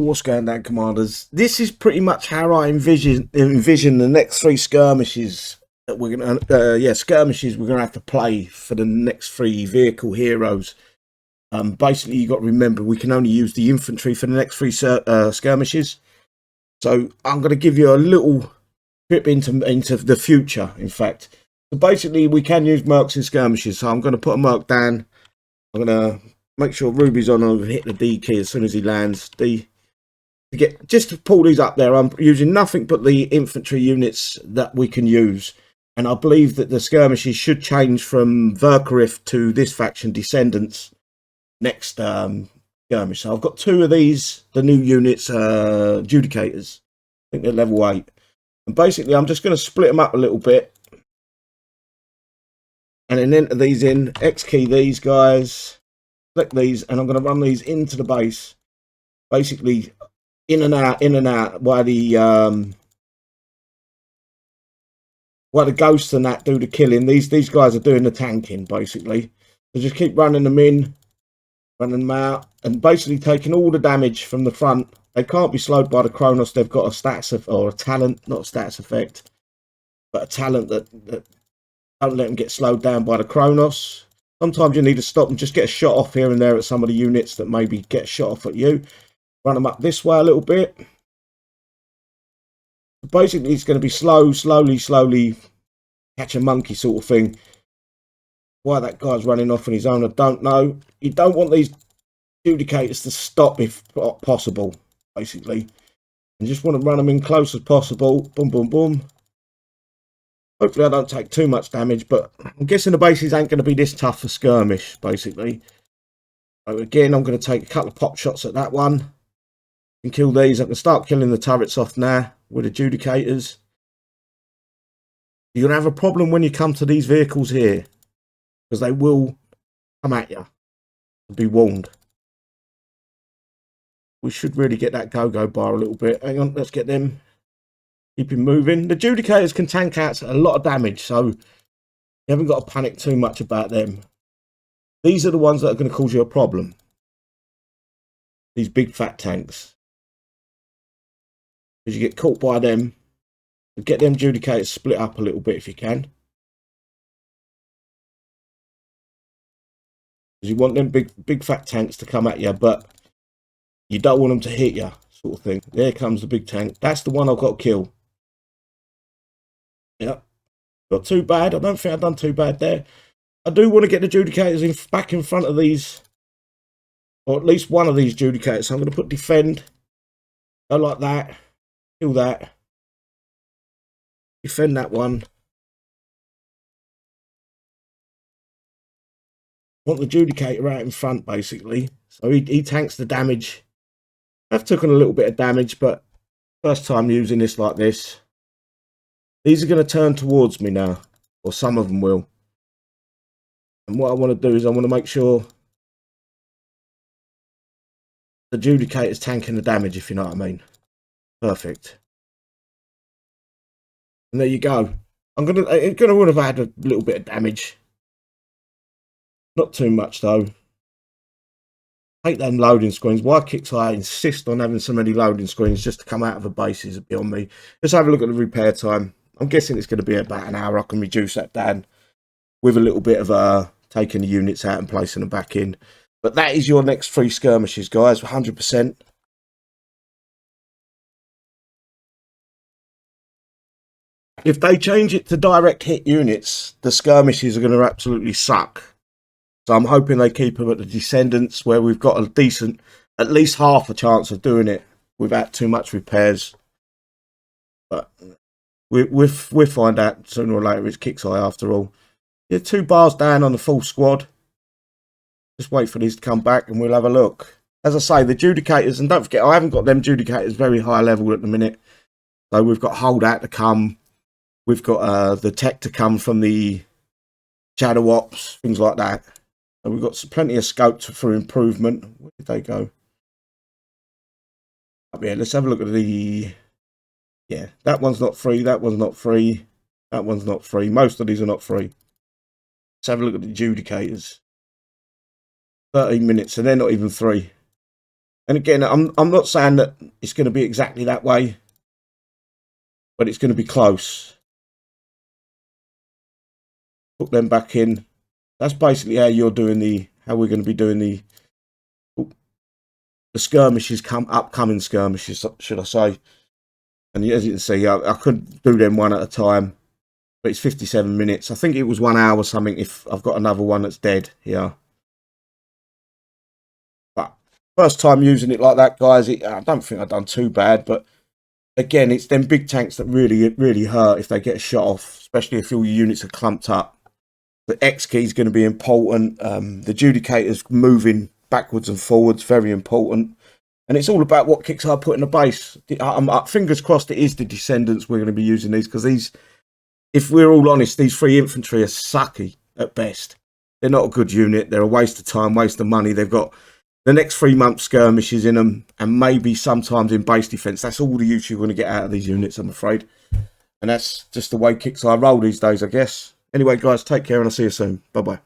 what's going down, commanders? This is pretty much how I envision the next 3 skirmishes that we're gonna skirmishes we're gonna have to play for the next 3 vehicle heroes. Basically, you got to remember we can only use the infantry for the next 3 skirmishes. So I'm going to give you a little trip into the future. In fact, so basically we can use mercs in skirmishes. So I'm going to put a merc down. I'm going to make sure Ruby's on and hit the D key as soon as he lands. Just to pull these up there, I'm using nothing but the infantry units that we can use. And I believe that the skirmishes should change from Verkarith to this faction, Descendants, next skirmish. So I've got 2 of these, the new units, Judicators. I think they're level 8. And basically, I'm just going to split them up a little bit. And then enter these in, X key these guys, select these, and I'm going to run these into the base. Basically, in and out, while the ghosts and that do the killing. These guys are doing the tanking, basically. So just keep running them in, running them out, and basically taking all the damage from the front. They can't be slowed by the Kronos. They've got a stats or a talent, not a stats effect, but a talent that don't let them get slowed down by the Kronos. Sometimes you need to stop and just get a shot off here and there at some of the units that maybe get a shot off at you. Run them up this way a little bit. Basically, it's going to be slowly catch a monkey sort of thing. Why that guy's running off on his own, I don't know. You don't want these Judicators to stop if possible, basically. You just want to run them in close as possible. Boom, boom, boom. Hopefully I don't take too much damage, but I'm guessing the bases ain't going to be this tough for skirmish, basically. So again, I'm going to take a couple of pop shots at that one. And kill these. I can start killing the turrets off now with the Judicators. You're going to have a problem when you come to these vehicles here, because they will come at you. Be warned. We should really get that go-go bar a little bit. Hang on, let's get them. Keep him moving. The Judicators can tank out a lot of damage, so you haven't got to panic too much about them. These are the ones that are going to cause you a problem. These big fat tanks. Because you get caught by them. Get them Judicators split up a little bit if you can. Because you want them big fat tanks to come at you, but you don't want them to hit you, sort of thing. There comes the big tank. That's the one I've got to kill. Yep. Not too bad. I don't think I've done too bad there. I do want to get the Judicators back in front of these. Or at least one of these Judicators. So I'm going to put defend. Go like that. Kill that. Defend that one. Want the Judicator out in front, basically. So he tanks the damage. I've taken a little bit of damage, but first time using this like this. These are going to turn towards me now, or some of them will. And what I want to do is I want to make sure the Judicator's tanking the damage, if you know what I mean. Perfect. And there you go. It's gonna have had a little bit of damage. Not too much though. Hate them loading screens. Why Kixeye insist on having so many loading screens just to come out of a base is beyond me. Let's have a look at the repair time. I'm guessing it's going to be about an hour. I can reduce that down with a little bit of taking the units out and placing them back in. But that is your next 3 skirmishes, guys. 100%. If they change it to direct hit units, the skirmishes are going to absolutely suck. So I'm hoping they keep them at the Descendants, where we've got a decent, at least half a chance of doing it without too much repairs. But we'll find out sooner or later. It's Kixeye after all. Yeah, 2 bars down on the full squad. Just wait for these to come back and we'll have a look. As I say, the Judicators, and don't forget, I haven't got them Judicators very high level at the minute. So we've got Holdout to come. We've got the tech to come from the Shadow Ops, things like that. So we've got plenty of scope for improvement. Where did they go? Yeah, let's have a look at the... Yeah, that one's not free. That one's not free. That one's not free. Most of these are not free. Let's have a look at the Judicators. 13 minutes, and they're not even 3. And again, I'm not saying that it's going to be exactly that way, but it's going to be close. Put them back in. That's basically how you're doing how we're going to be doing the skirmishes, upcoming skirmishes, should I say. And as you can see, I could do them one at a time, but it's 57 minutes. I think it was 1 hour or something if I've got another one that's dead here. But first time using it like that, guys, I don't think I've done too bad, but again, it's them big tanks that really hurt if they get a shot off, especially if all your units are clumped up. The X key is going to be important. The Judicator's moving backwards and forwards, very important. And it's all about what Kixeye put in the base. Fingers crossed it is the Descendants we're going to be using these, because these, if we're all honest, these 3 infantry are sucky at best. They're not a good unit. They're a waste of time, waste of money. They've got the next 3 months skirmishes in them, and maybe sometimes in base defense. That's all the use you're going to get out of these units, I'm afraid. And that's just the way Kixeye roll these days, I guess. Anyway, guys, take care and I'll see you soon. Bye-bye.